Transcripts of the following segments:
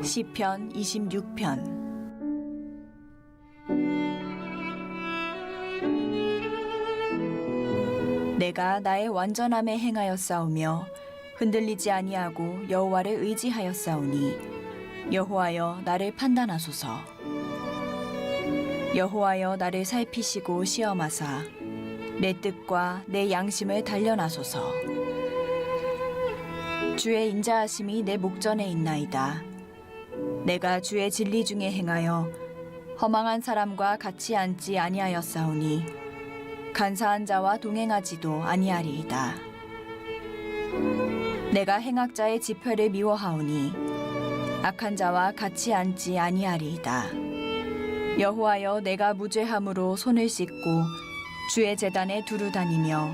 시편 26편. 내가 나의 완전함에 행하였사오며 흔들리지 아니하고 여호와를 의지하였사오니 여호와여 나를 판단하소서. 여호와여 나를 살피시고 시험하사 내 뜻과 내 양심을 단련하소서. 주의 인자하심이 내 목전에 있나이다. 내가 주의 진리 중에 행하여 허망한 사람과 같이 앉지 아니하였사오니 간사한 자와 동행하지도 아니하리이다. 내가 행악자의 지표를 미워하오니 악한 자와 같이 앉지 아니하리이다. 여호와여 내가 무죄함으로 손을 씻고 주의 제단에 두루 다니며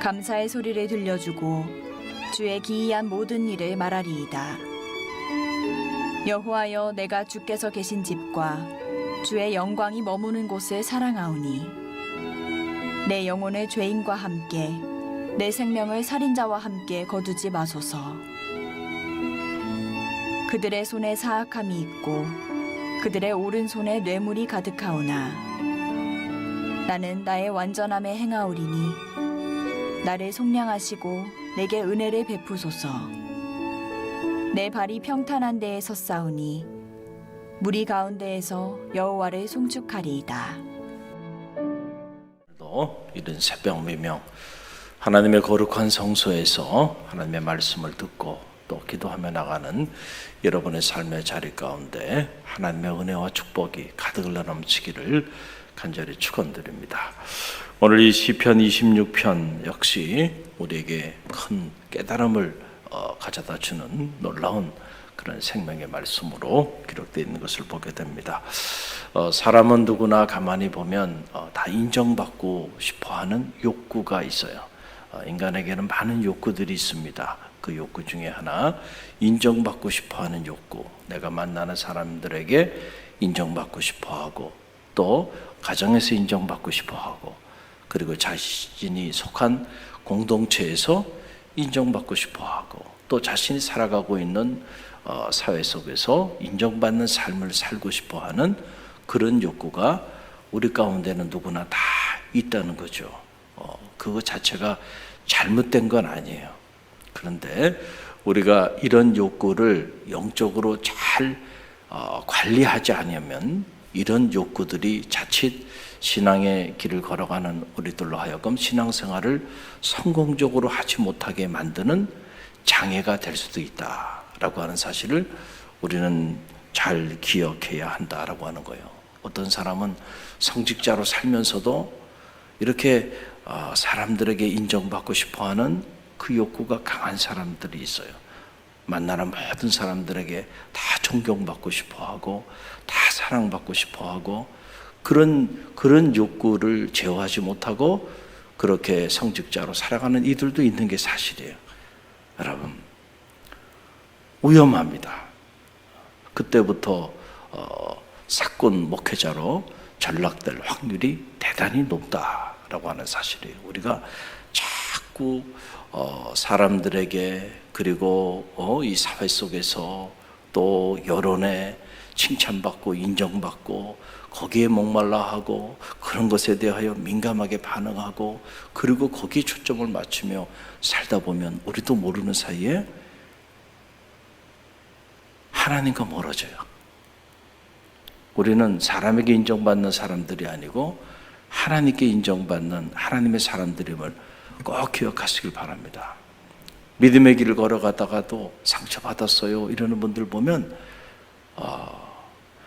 감사의 소리를 들려주고 주의 기이한 모든 일을 말하리이다. 여호와여 내가 주께서 계신 집과 주의 영광이 머무는 곳을 사랑하오니 내 영혼을 죄인과 함께 내 생명을 살인자와 함께 거두지 마소서. 그들의 손에 사악함이 있고 그들의 오른손에 뇌물이 가득하오나 나는 나의 완전함에 행하오리니 나를 속량하시고 내게 은혜를 베푸소서. 내 발이 평탄한 데에 섰사오니 무리 가운데에서 여호와를 송축하리이다. 이른 새벽 미명 하나님의 거룩한 성소에서 하나님의 말씀을 듣고 또 기도하며 나가는 여러분의 삶의 자리 가운데 하나님의 은혜와 축복이 가득 넘치기를 간절히 축원드립니다. 오늘 이 시편 26편 역시 우리에게 큰 깨달음을 가져다 주는 놀라운 그런 생명의 말씀으로 기록되어 있는 것을 보게 됩니다. 사람은 누구나 가만히 보면 다 인정받고 싶어하는 욕구가 있어요. 인간에게는 많은 욕구들이 있습니다. 그 욕구 중에 하나, 인정받고 싶어하는 욕구. 내가 만나는 사람들에게 인정받고 싶어하고 또 가정에서 인정받고 싶어하고 그리고 자신이 속한 공동체에서 인정받고 싶어하고 또 자신이 살아가고 있는 사회 속에서 인정받는 삶을 살고 싶어하는 그런 욕구가 우리 가운데는 누구나 다 있다는 거죠. 그거 자체가 잘못된 건 아니에요. 그런데 우리가 이런 욕구를 영적으로 잘 관리하지 않으면 이런 욕구들이 자칫 신앙의 길을 걸어가는 우리들로 하여금 신앙생활을 성공적으로 하지 못하게 만드는 장애가 될 수도 있다라고 하는 사실을 우리는 잘 기억해야 한다라고 하는 거예요. 어떤 사람은 성직자로 살면서도 이렇게 사람들에게 인정받고 싶어하는 그 욕구가 강한 사람들이 있어요. 만나는 모든 사람들에게 다 존경받고 싶어하고 다 사랑받고 싶어하고 그런 욕구를 제어하지 못하고 그렇게 성직자로 살아가는 이들도 있는 게 사실이에요. 여러분, 위험합니다. 그때부터 사건 목회자로 전락될 확률이 대단히 높다라고 하는 사실이에요. 우리가 자꾸 사람들에게 그리고 이 사회 속에서 또 여론에 칭찬받고 인정받고 거기에 목말라 하고 그런 것에 대하여 민감하게 반응하고 그리고 거기에 초점을 맞추며 살다 보면 우리도 모르는 사이에 하나님과 멀어져요. 우리는 사람에게 인정받는 사람들이 아니고 하나님께 인정받는 하나님의 사람들임을 꼭 기억하시길 바랍니다. 믿음의 길을 걸어가다가도 상처받았어요 이러는 분들 보면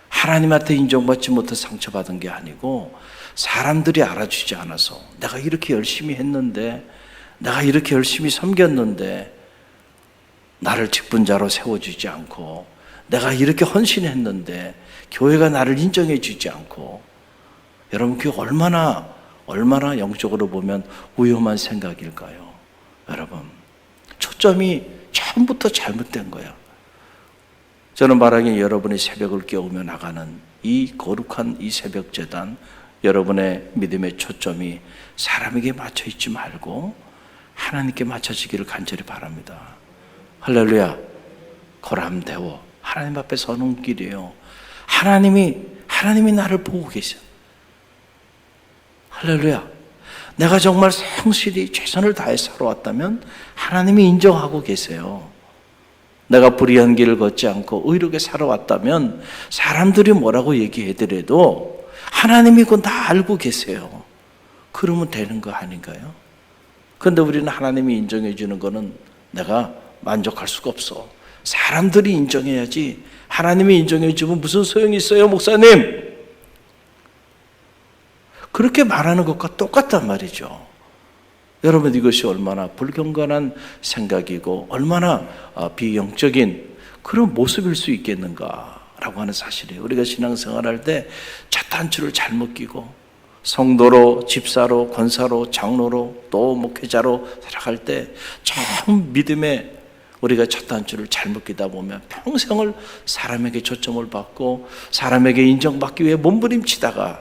하나님한테 인정받지 못해 상처받은 게 아니고 사람들이 알아주지 않아서 내가 이렇게 열심히 했는데 내가 이렇게 열심히 섬겼는데 나를 직분자로 세워주지 않고 내가 이렇게 헌신했는데 교회가 나를 인정해 주지 않고 여러분 그게 얼마나 영적으로 보면 위험한 생각일까요? 여러분 초점이 처음부터 잘못된 거예요. 저는 말하기에 여러분이 새벽을 깨우며 나가는 이 거룩한 이 새벽 제단 여러분의 믿음의 초점이 사람에게 맞춰 있지 말고 하나님께 맞춰지기를 간절히 바랍니다. 할렐루야. 고람되어 하나님 앞에 서는 길이에요. 하나님이 나를 보고 계셔. 할렐루야. 내가 정말 성실히 최선을 다해 살아왔다면 하나님이 인정하고 계세요. 내가 불의한 길을 걷지 않고 의롭게 살아왔다면 사람들이 뭐라고 얘기하더라도 하나님이 그건 다 알고 계세요. 그러면 되는 거 아닌가요? 그런데 우리는 하나님이 인정해 주는 거는 내가 만족할 수가 없어. 사람들이 인정해야지. 하나님이 인정해 주면 무슨 소용이 있어요, 목사님? 그렇게 말하는 것과 똑같단 말이죠. 여러분, 이것이 얼마나 불경건한 생각이고 얼마나 비영적인 그런 모습일 수 있겠는가라고 하는 사실이에요. 우리가 신앙생활할 때 첫 단추를 잘못 끼고 성도로, 집사로, 권사로, 장로로, 또 목회자로 살아갈 때 처음 믿음에 우리가 첫 단추를 잘못 끼다 보면 평생을 사람에게 초점을 받고 사람에게 인정받기 위해 몸부림치다가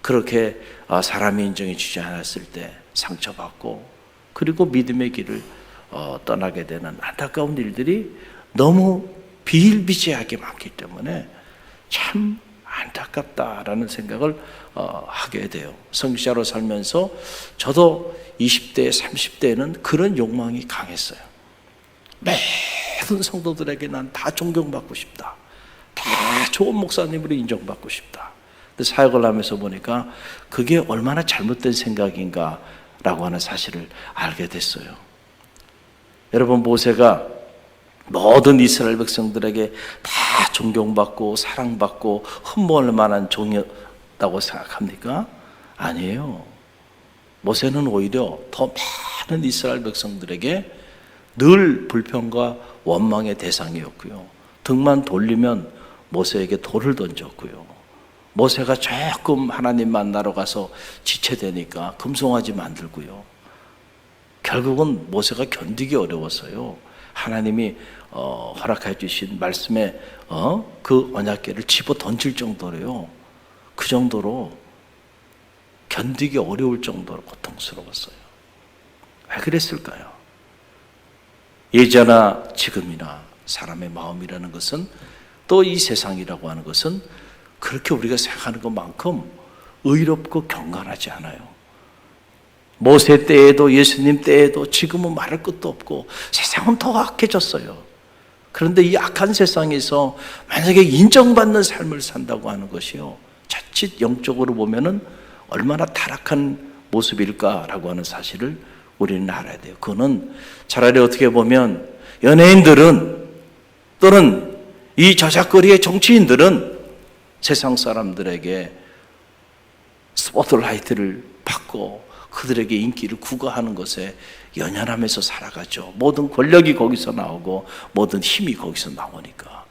그렇게 사람이 인정해 주지 않았을 때 상처받고 그리고 믿음의 길을 떠나게 되는 안타까운 일들이 너무 비일비재하게 많기 때문에 참 안타깝다라는 생각을 하게 돼요. 성직자로 살면서 저도 20대, 30대에는 그런 욕망이 강했어요. 모든 성도들에게 난 다 존경받고 싶다. 다 좋은 목사님으로 인정받고 싶다. 근데 사역을 하면서 보니까 그게 얼마나 잘못된 생각인가라고 하는 사실을 알게 됐어요. 여러분, 모세가 모든 이스라엘 백성들에게 다 존경받고 사랑받고 흠모할 만한 종이었다고 생각합니까? 아니에요. 모세는 오히려 더 많은 이스라엘 백성들에게 늘 불평과 원망의 대상이었고요. 등만 돌리면 모세에게 돌을 던졌고요. 모세가 조금 하나님 만나러 가서 지체되니까 금송아지 만들고요. 결국은 모세가 견디기 어려워서요. 하나님이 허락해 주신 말씀에 그 언약궤를 집어 던질 정도로요. 그 정도로 견디기 어려울 정도로 고통스러웠어요. 왜 그랬을까요? 예전이나 지금이나 사람의 마음이라는 것은 또 이 세상이라고 하는 것은 그렇게 우리가 생각하는 것만큼 의롭고 경건하지 않아요. 모세 때에도 예수님 때에도 지금은 말할 것도 없고 세상은 더 악해졌어요. 그런데 이 악한 세상에서 만약에 인정받는 삶을 산다고 하는 것이요, 자칫 영적으로 보면은 얼마나 타락한 모습일까라고 하는 사실을 우리는 알아야 돼요. 그거는 차라리 어떻게 보면 연예인들은 또는 이 저작거리의 정치인들은 세상 사람들에게 스포트라이트를 받고 그들에게 인기를 구가하는 것에 연연하면서 살아가죠. 모든 권력이 거기서 나오고 모든 힘이 거기서 나오니까.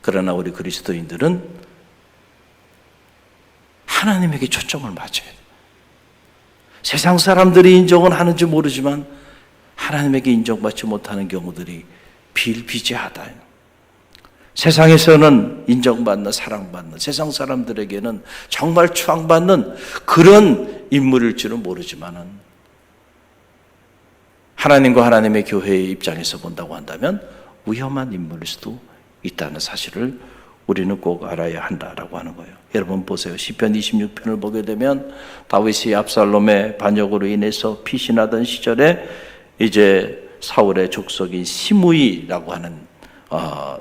그러나 우리 그리스도인들은 하나님에게 초점을 맞춰야 돼요. 세상 사람들이 인정은 하는지 모르지만 하나님에게 인정받지 못하는 경우들이 비일비재하다. 세상에서는 인정받는, 사랑받는, 세상 사람들에게는 정말 추앙받는 그런 인물일 줄은 모르지만은 하나님과 하나님의 교회의 입장에서 본다고 한다면 위험한 인물일 수도 있다는 사실을 우리는 꼭 알아야 한다라고 하는 거예요. 여러분 보세요. 시편 26편을 보게 되면 다윗이 압살롬의 반역으로 인해서 피신하던 시절에 이제 사울의 족속인 시므이라고 하는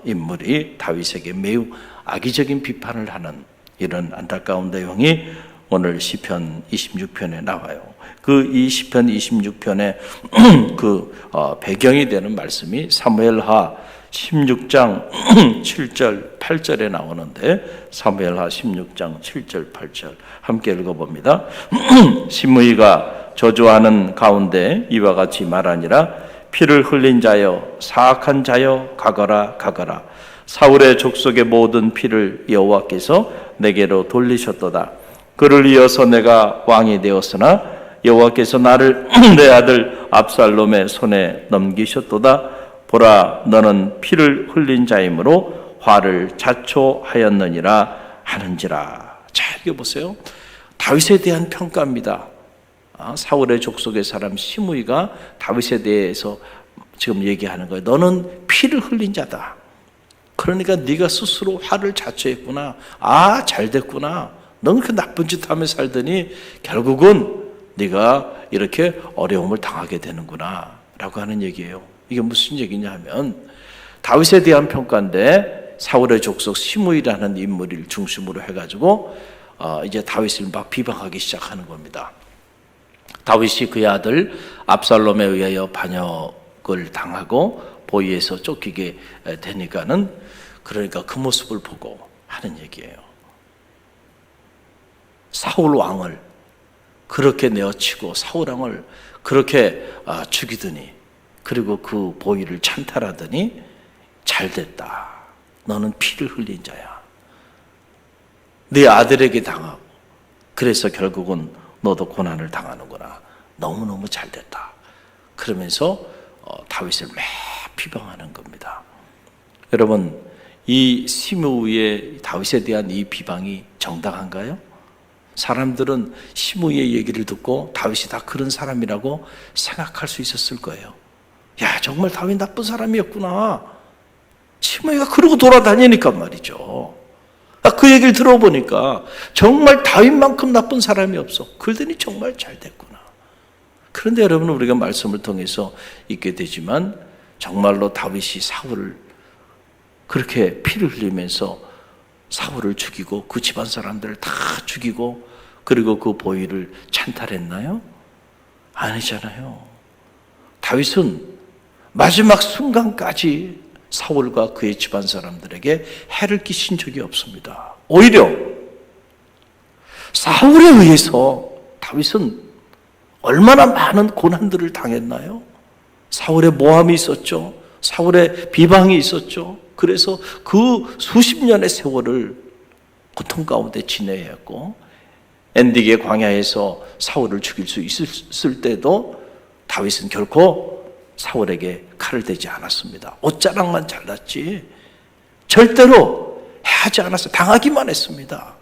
인물이 다윗에게 매우 악의적인 비판을 하는 이런 안타까운 내용이 오늘 시편 26편에 나와요. 이 시편 26편의 배경이 되는 말씀이 사무엘하 16장 7절 8절에 나오는데, 사무엘하 16장 7절 8절 함께 읽어봅니다. 시므이가 저주하는 가운데 이와 같이 말하니라. 피를 흘린 자여, 사악한 자여, 가거라 가거라. 사울의 족속의 모든 피를 여호와께서 내게로 돌리셨도다. 그를 이어서 내가 왕이 되었으나 여호와께서 나를 내 아들 압살롬의 손에 넘기셨도다. 보라, 너는 피를 흘린 자이므로 화를 자초하였느니라 하는지라. 자, 이거 보세요. 다윗에 대한 평가입니다. 사울의 족속의 사람 시므이가 다윗에 대해서 지금 얘기하는 거예요. 너는 피를 흘린 자다. 그러니까 네가 스스로 화를 자초했구나. 아, 잘 됐구나. 넌 그 나쁜 짓 하며 살더니 결국은 네가 이렇게 어려움을 당하게 되는구나 라고 하는 얘기예요. 이게 무슨 얘기냐 하면 다윗에 대한 평가인데 사울의 족속 시므이라는 인물을 중심으로 해가지고 이제 다윗을 막 비방하기 시작하는 겁니다. 다윗이 그의 아들 압살롬에 의하여 반역을 당하고 보위에서 쫓기게 되니까는 그러니까 그 모습을 보고 하는 얘기예요. 사울 왕을 그렇게 내어치고 사울 왕을 그렇게 죽이더니 그리고 그 보위를 찬탈하더니 잘됐다. 너는 피를 흘린 자야. 네 아들에게 당하고 그래서 결국은 너도 고난을 당하는구나. 너무너무 잘됐다. 그러면서 다윗을 매 비방하는 겁니다. 여러분, 이 시므이의 다윗에 대한 이 비방이 정당한가요? 사람들은 시므이의 얘기를 듣고 다윗이 다 그런 사람이라고 생각할 수 있었을 거예요. 야, 정말 다윗 나쁜 사람이었구나. 시므이가 그러고 돌아다니니까 말이죠. 그 얘기를 들어보니까 정말 다윗만큼 나쁜 사람이 없어. 그러더니 정말 잘 됐구나. 그런데 여러분, 우리가 말씀을 통해서 읽게 되지만 정말로 다윗이 사울을 그렇게 피를 흘리면서 사울을 죽이고 그 집안 사람들을 다 죽이고 그리고 그 보위를 찬탈했나요? 아니잖아요. 다윗은 마지막 순간까지 사울과 그의 집안 사람들에게 해를 끼친 적이 없습니다. 오히려 사울에 의해서 다윗은 얼마나 많은 고난들을 당했나요? 사울의 모함이 있었죠. 사울의 비방이 있었죠. 그래서 그 수십 년의 세월을 고통 가운데 지내야 했고 엔디게 광야에서 사울을 죽일 수 있을 때도 다윗은 결코 사울에게 칼을 대지 않았습니다. 옷자락만 잘랐지 절대로 해하지 않았어요. 당하기만 했습니다.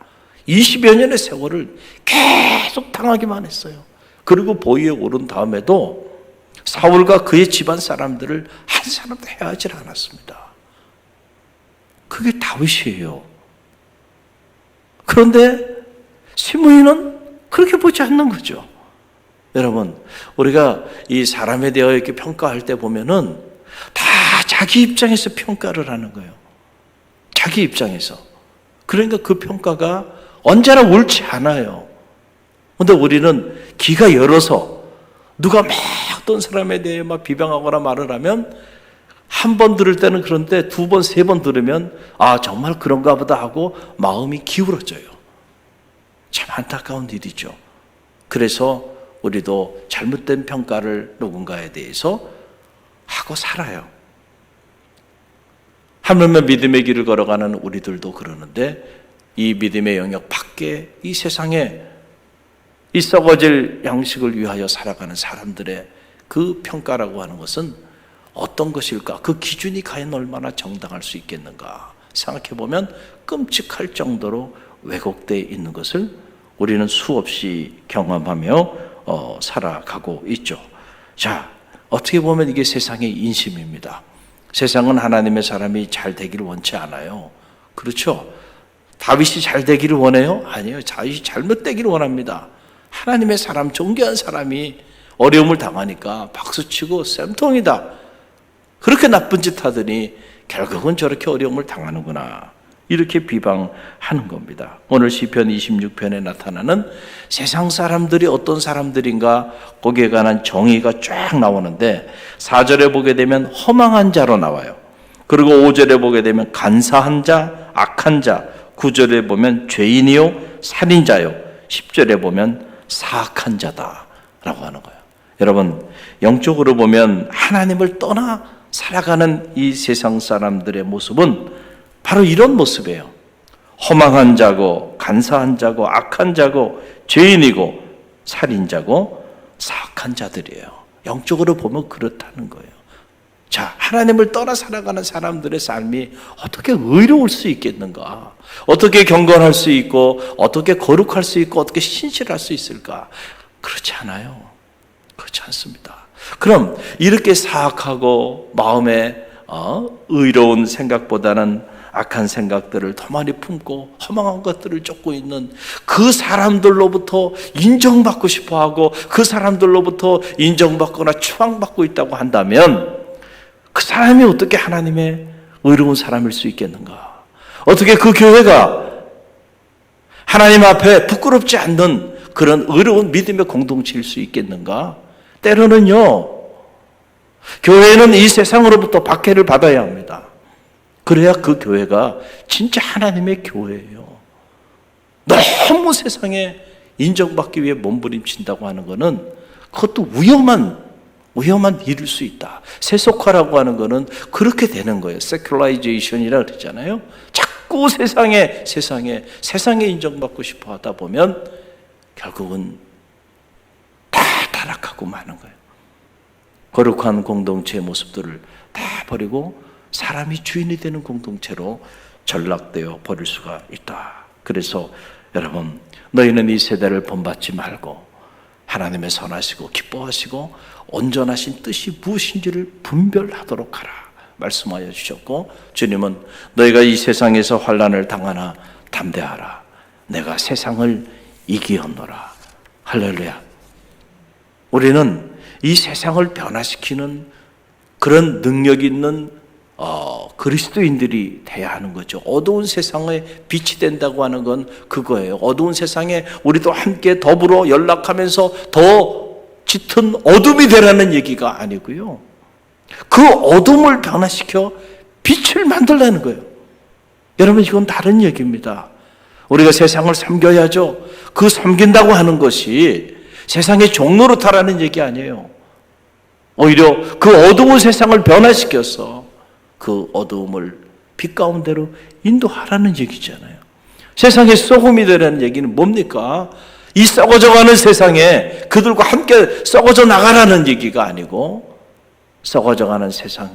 20여 년의 세월을 계속 당하기만 했어요. 그리고 보위에 오른 다음에도 사울과 그의 집안 사람들을 한 사람도 해하지 않았습니다. 그게 다윗이에요. 그런데 시므이는 그렇게 보지 않는 거죠. 여러분, 우리가 이 사람에 대하여 이렇게 평가할 때 보면은 다 자기 입장에서 평가를 하는 거예요. 자기 입장에서. 그러니까 그 평가가 언제나 옳지 않아요. 근데 우리는 귀가 열어서 누가 막 어떤 사람에 대해 막 비방하거나 말을 하면 한 번 들을 때는 그런데 두 번, 세 번 들으면 아, 정말 그런가 보다 하고 마음이 기울어져요. 참 안타까운 일이죠. 그래서 우리도 잘못된 평가를 누군가에 대해서 하고 살아요. 하물며 믿음의 길을 걸어가는 우리들도 그러는데 이 믿음의 영역 밖에 이 세상에 이 썩어질 양식을 위하여 살아가는 사람들의 그 평가라고 하는 것은 어떤 것일까? 그 기준이 과연 얼마나 정당할 수 있겠는가? 생각해보면 끔찍할 정도로 왜곡되어 있는 것을 우리는 수없이 경험하며 살아가고 있죠. 자, 어떻게 보면 이게 세상의 인심입니다. 세상은 하나님의 사람이 잘 되기를 원치 않아요. 그렇죠? 다윗이 잘 되기를 원해요? 아니에요. 다윗이 잘못되기를 원합니다. 하나님의 사람, 존귀한 사람이 어려움을 당하니까 박수치고 쌤통이다. 그렇게 나쁜 짓 하더니 결국은 저렇게 어려움을 당하는구나. 이렇게 비방하는 겁니다. 오늘 시편 26편에 나타나는 세상 사람들이 어떤 사람들인가 거기에 관한 정의가 쫙 나오는데 4절에 보게 되면 허망한 자로 나와요. 그리고 5절에 보게 되면 간사한 자, 악한 자, 9절에 보면 죄인이요, 살인자요, 10절에 보면 사악한 자다라고 하는 거예요. 여러분, 영적으로 보면 하나님을 떠나 살아가는 이 세상 사람들의 모습은 바로 이런 모습이에요. 허망한 자고 간사한 자고 악한 자고 죄인이고 살인자고 사악한 자들이에요. 영적으로 보면 그렇다는 거예요. 자, 하나님을 떠나 살아가는 사람들의 삶이 어떻게 의로울 수 있겠는가? 어떻게 경건할 수 있고 어떻게 거룩할 수 있고 어떻게 신실할 수 있을까? 그렇지 않아요. 그렇지 않습니다. 그럼 이렇게 사악하고 마음에 의로운 생각보다는 악한 생각들을 더 많이 품고 허망한 것들을 쫓고 있는 그 사람들로부터 인정받고 싶어하고 그 사람들로부터 인정받거나 추앙받고 있다고 한다면 그 사람이 어떻게 하나님의 의로운 사람일 수 있겠는가? 어떻게 그 교회가 하나님 앞에 부끄럽지 않는 그런 의로운 믿음의 공동체일 수 있겠는가? 때로는요, 교회는 이 세상으로부터 박해를 받아야 합니다. 그래야 그 교회가 진짜 하나님의 교회예요. 너무 세상에 인정받기 위해 몸부림친다고 하는 것은 그것도 위험한 일일 수 있다. 세속화라고 하는 것은 그렇게 되는 거예요. 세큘라이제이션이라 그러잖아요. 자꾸 세상에 인정받고 싶어 하다 보면 결국은 다 타락하고 마는 거예요. 거룩한 공동체의 모습들을 다 버리고 사람이 주인이 되는 공동체로 전락되어 버릴 수가 있다. 그래서 여러분, 너희는 이 세대를 본받지 말고 하나님의 선하시고 기뻐하시고 온전하신 뜻이 무엇인지를 분별하도록 하라 말씀하여 주셨고, 주님은 너희가 이 세상에서 환난을 당하나 담대하라, 내가 세상을 이기었노라. 할렐루야. 우리는 이 세상을 변화시키는 그런 능력 있는 그리스도인들이 돼야 하는 거죠. 어두운 세상에 빛이 된다고 하는 건 그거예요. 어두운 세상에 우리도 함께 더불어 연락하면서 더 짙은 어둠이 되라는 얘기가 아니고요. 그 어둠을 변화시켜 빛을 만들라는 거예요. 여러분, 이건 다른 얘기입니다. 우리가 세상을 섬겨야죠. 그 섬긴다고 하는 것이 세상의 종로로 타라는 얘기 아니에요. 오히려 그 어두운 세상을 변화시켜서 그 어두움을 빛 가운데로 인도하라는 얘기잖아요. 세상의 소금이 되라는 얘기는 뭡니까? 이 썩어져가는 세상에 그들과 함께 썩어져 나가라는 얘기가 아니고, 썩어져가는 세상을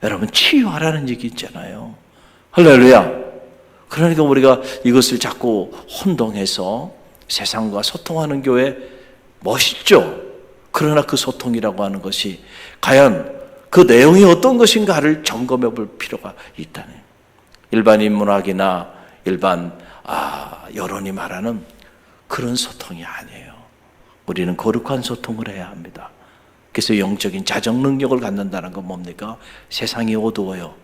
여러분 치유하라는 얘기 있잖아요. 할렐루야. 그러니까 우리가 이것을 자꾸 혼동해서 세상과 소통하는 교회 멋있죠. 그러나 그 소통이라고 하는 것이 과연 그 내용이 어떤 것인가를 점검해 볼 필요가 있다네. 일반 인문학이나 일반 여론이 말하는 그런 소통이 아니에요. 우리는 거룩한 소통을 해야 합니다. 그래서 영적인 자정 능력을 갖는다는 건 뭡니까? 세상이 어두워요.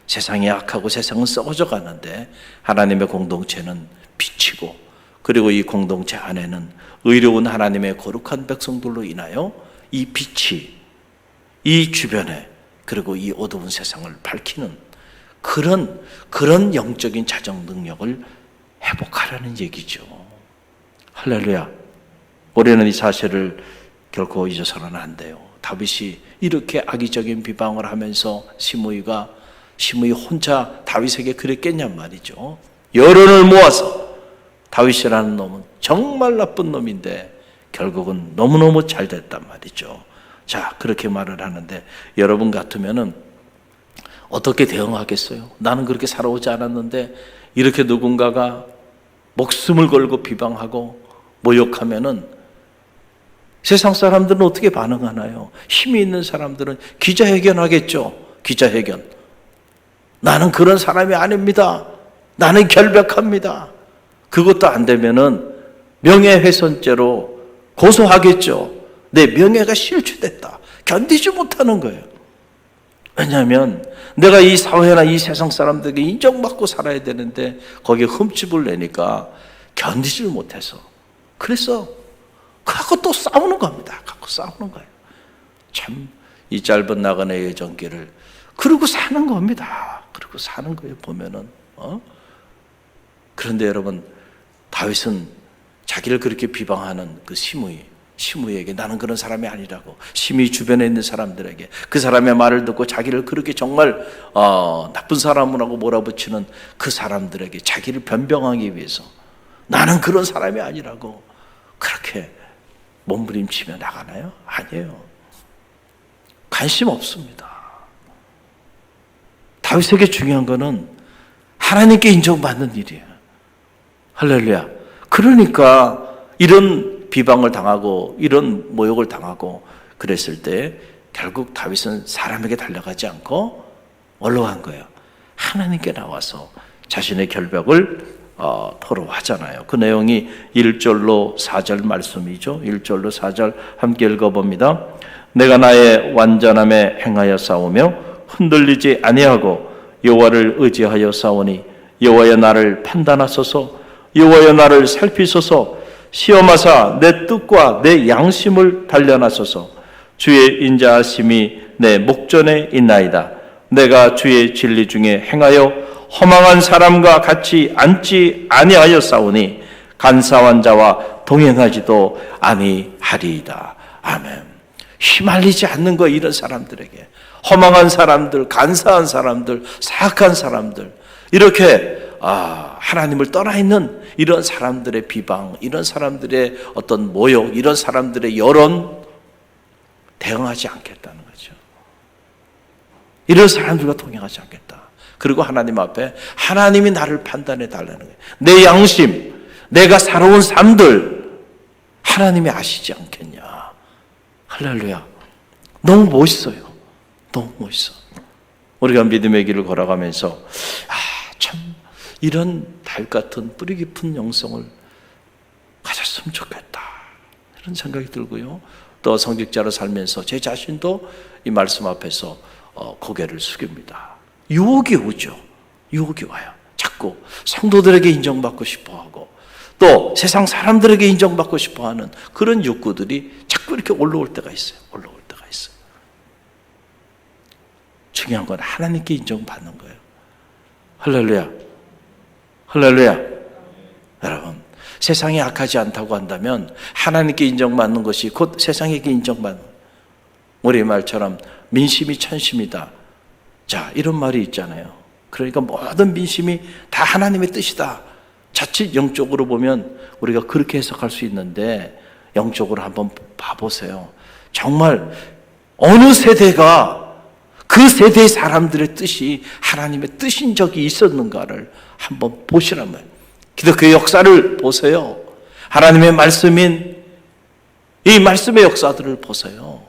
세상이 악하고 세상은 썩어져 가는데 하나님의 공동체는 빛이고, 그리고 이 공동체 안에는 의로운 하나님의 거룩한 백성들로 인하여 이 빛이 이 주변에, 그리고 이 어두운 세상을 밝히는 그런 영적인 자정 능력을 회복하라는 얘기죠. 할렐루야. 우리는 이 사실을 결코 잊어서는 안 돼요. 다윗이 이렇게 악의적인 비방을 하면서 시므이 혼자 다윗에게 그랬겠냔 말이죠. 여론을 모아서 다윗이라는 놈은 정말 나쁜 놈인데 결국은 너무너무 잘 됐단 말이죠. 자, 그렇게 말을 하는데 여러분 같으면은 어떻게 대응하겠어요? 나는 그렇게 살아오지 않았는데 이렇게 누군가가 목숨을 걸고 비방하고 모욕하면은 세상 사람들은 어떻게 반응하나요? 힘이 있는 사람들은 기자회견 하겠죠. 기자회견. 나는 그런 사람이 아닙니다. 나는 결백합니다. 그것도 안 되면은 명예훼손죄로 고소하겠죠. 내 명예가 실추됐다. 견디지 못하는 거예요. 왜냐하면 내가 이 사회나 이 세상 사람들에게 인정받고 살아야 되는데 거기에 흠집을 내니까 견디질 못해서, 그래서 갖고 또 싸우는 겁니다. 갖고 싸우는 거예요. 참 이 짧은 나그네 여정길을 그러고 사는 겁니다. 그러고 사는 거예요. 보면은 그런데 여러분, 다윗은 자기를 그렇게 비방하는 그 시므이에게 나는 그런 사람이 아니라고, 시므이 주변에 있는 사람들에게 그 사람의 말을 듣고 자기를 그렇게 정말 나쁜 사람이라고 몰아붙이는 그 사람들에게 자기를 변병하기 위해서 나는 그런 사람이 아니라고 그렇게 몸부림치며 나가나요? 아니에요. 관심 없습니다. 다윗에게 중요한 거는 하나님께 인정받는 일이에요. 할렐루야. 그러니까 이런 비방을 당하고 이런 모욕을 당하고 그랬을 때 결국 다윗은 사람에게 달려가지 않고 어디로 간 거예요? 하나님께 나와서 자신의 결벽을 토로하잖아요. 그 내용이 1절로 4절 말씀이죠. 1절로 4절 함께 읽어봅니다. 내가 나의 완전함에 행하여 싸우며 흔들리지 아니하고 여호와를 의지하여 싸우니 여호와여 나를 판단하소서. 여호와여 나를 살피소서. 시험하사 내 뜻과 내 양심을 단련하소서. 주의 인자하심이 내 목전에 있나이다. 내가 주의 진리 중에 행하여 허망한 사람과 같이 앉지 아니하여 싸우니 간사한 자와 동행하지도 아니하리이다. 아멘. 휘말리지 않는 거, 이런 사람들에게. 허망한 사람들, 간사한 사람들, 사악한 사람들, 이렇게 하나님을 떠나 있는 이런 사람들의 비방, 이런 사람들의 어떤 모욕, 이런 사람들의 여론 대응하지 않겠다는 거죠. 이런 사람들과 동행하지 않겠다. 그리고 하나님 앞에 하나님이 나를 판단해 달라는 거예요. 내 양심, 내가 살아온 삶들 하나님이 아시지 않겠냐. 할렐루야. 너무 멋있어요. 너무 멋있어. 우리가 믿음의 길을 걸어가면서 참 이런 달 같은 뿌리 깊은 영성을 가졌으면 좋겠다, 이런 생각이 들고요. 또 성직자로 살면서 제 자신도 이 말씀 앞에서 고개를 숙입니다. 유혹이 오죠. 유혹이 와요. 자꾸 성도들에게 인정받고 싶어하고 또 세상 사람들에게 인정받고 싶어하는 그런 욕구들이 자꾸 이렇게 올라올 때가 있어요. 올라올 때가 있어요. 중요한 건 하나님께 인정받는 거예요. 할렐루야. 할렐루야. 여러분, 세상이 악하지 않다고 한다면 하나님께 인정받는 것이 곧 세상에게 인정받는, 우리 말처럼 민심이 천심이다. 자, 이런 말이 있잖아요. 그러니까 모든 민심이 다 하나님의 뜻이다. 자칫 영적으로 보면 우리가 그렇게 해석할 수 있는데, 영적으로 한번 봐보세요. 정말 어느 세대가 그 세대의 사람들의 뜻이 하나님의 뜻인 적이 있었는가를 한번 보시란 말이에요. 기독교의 역사를 보세요. 하나님의 말씀인 이 말씀의 역사들을 보세요.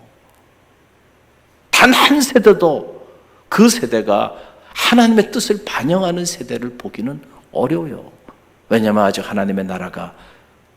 단 한 세대도 그 세대가 하나님의 뜻을 반영하는 세대를 보기는 어려워요. 왜냐하면 아직 하나님의 나라가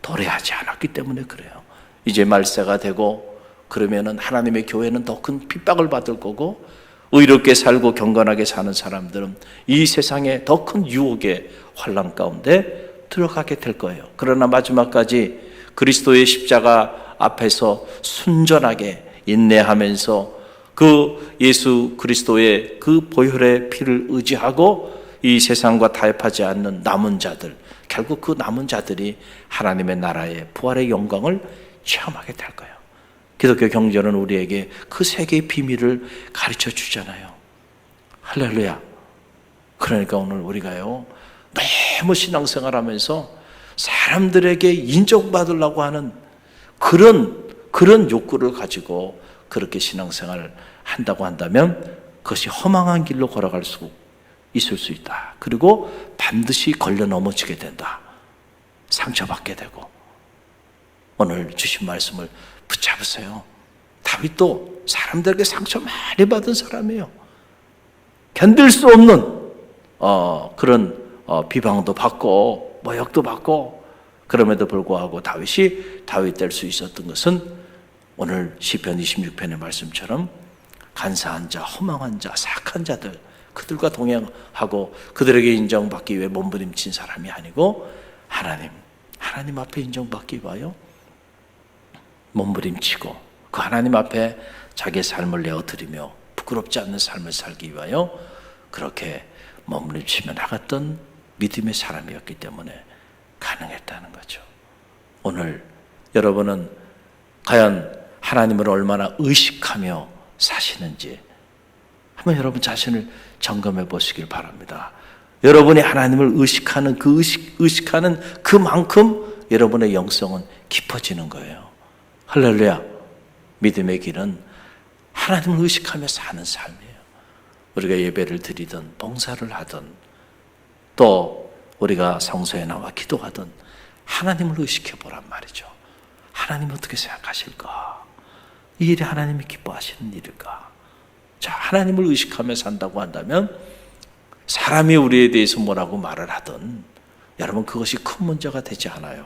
도래하지 않았기 때문에 그래요. 이제 말세가 되고 그러면은 하나님의 교회는 더 큰 핍박을 받을 거고, 의롭게 살고 경건하게 사는 사람들은 이 세상에 더 큰 유혹의 환난 가운데 들어가게 될 거예요. 그러나 마지막까지 그리스도의 십자가 앞에서 순전하게 인내하면서 그 예수 그리스도의 그 보혈의 피를 의지하고 이 세상과 타협하지 않는 남은 자들, 결국 그 남은 자들이 하나님의 나라의 부활의 영광을 체험하게 될 거예요. 기독교 경전은 우리에게 그 세계의 비밀을 가르쳐 주잖아요. 할렐루야. 그러니까 오늘 우리가요, 너무 신앙생활 하면서 사람들에게 인정받으려고 하는 그런 욕구를 가지고 그렇게 신앙생활을 한다고 한다면 그것이 허망한 길로 걸어갈 수 있을 수 있다. 그리고 반드시 걸려 넘어지게 된다. 상처받게 되고. 오늘 주신 말씀을 붙잡으세요. 다윗도 사람들에게 상처 많이 받은 사람이에요. 견딜 수 없는 그런 비방도 받고 모욕도 받고, 그럼에도 불구하고 다윗이 다윗 될 수 있었던 것은 오늘 시편 26편의 말씀처럼 간사한 자, 허망한 자, 사악한 자들, 그들과 동행하고 그들에게 인정받기 위해 몸부림친 사람이 아니고 하나님 앞에 인정받기 위하여 몸부림치고 그 하나님 앞에 자기의 삶을 내어드리며 부끄럽지 않는 삶을 살기 위하여 그렇게 몸부림치며 나갔던 믿음의 사람이었기 때문에 가능했다는 거죠. 오늘 여러분은 과연 하나님을 얼마나 의식하며 사시는지 한번 여러분 자신을 점검해 보시길 바랍니다. 여러분이 하나님을 의식하는 의식하는 그만큼 여러분의 영성은 깊어지는 거예요. 할렐루야. 믿음의 길은 하나님을 의식하며 사는 삶이에요. 우리가 예배를 드리든 봉사를 하든 또 우리가 성소에 나와 기도하든 하나님을 의식해 보란 말이죠. 하나님 어떻게 생각하실까? 이 일이 하나님이 기뻐하시는 일일까? 자, 하나님을 의식하며 산다고 한다면 사람이 우리에 대해서 뭐라고 말을 하든 여러분 그것이 큰 문제가 되지 않아요.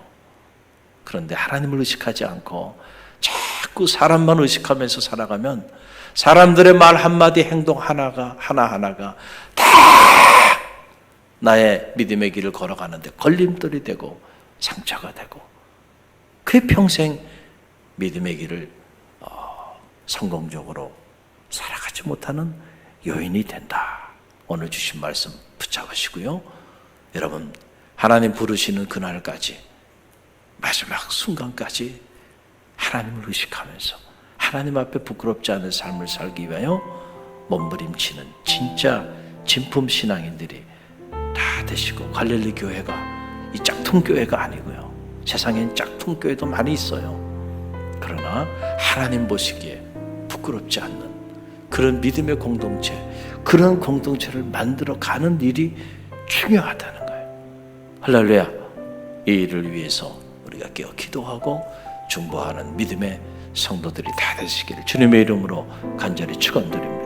그런데 하나님을 의식하지 않고 자꾸 사람만 의식하면서 살아가면 사람들의 말 한마디 행동 하나하나가 다 나의 믿음의 길을 걸어가는데 걸림돌이 되고 상처가 되고 그의 평생 믿음의 길을 성공적으로 살아가지 못하는 요인이 된다. 오늘 주신 말씀 붙잡으시고요. 여러분 하나님 부르시는 그날까지 마지막 순간까지 하나님을 의식하면서 하나님 앞에 부끄럽지 않은 삶을 살기 위하여 몸부림치는 진짜 진품 신앙인들이 다 되시고 갈릴리 교회가 이 짝퉁 교회가 아니고요. 세상엔 짝퉁 교회도 많이 있어요. 그러나 하나님 보시기에 부끄럽지 않는 그런 믿음의 공동체, 그런 공동체를 만들어 가는 일이 중요하다는 거예요. 할렐루야. 이 일을 위해서 우리가 깨어 기도하고 중보하는 믿음의 성도들이 다 되시기를 주님의 이름으로 간절히 축원드립니다.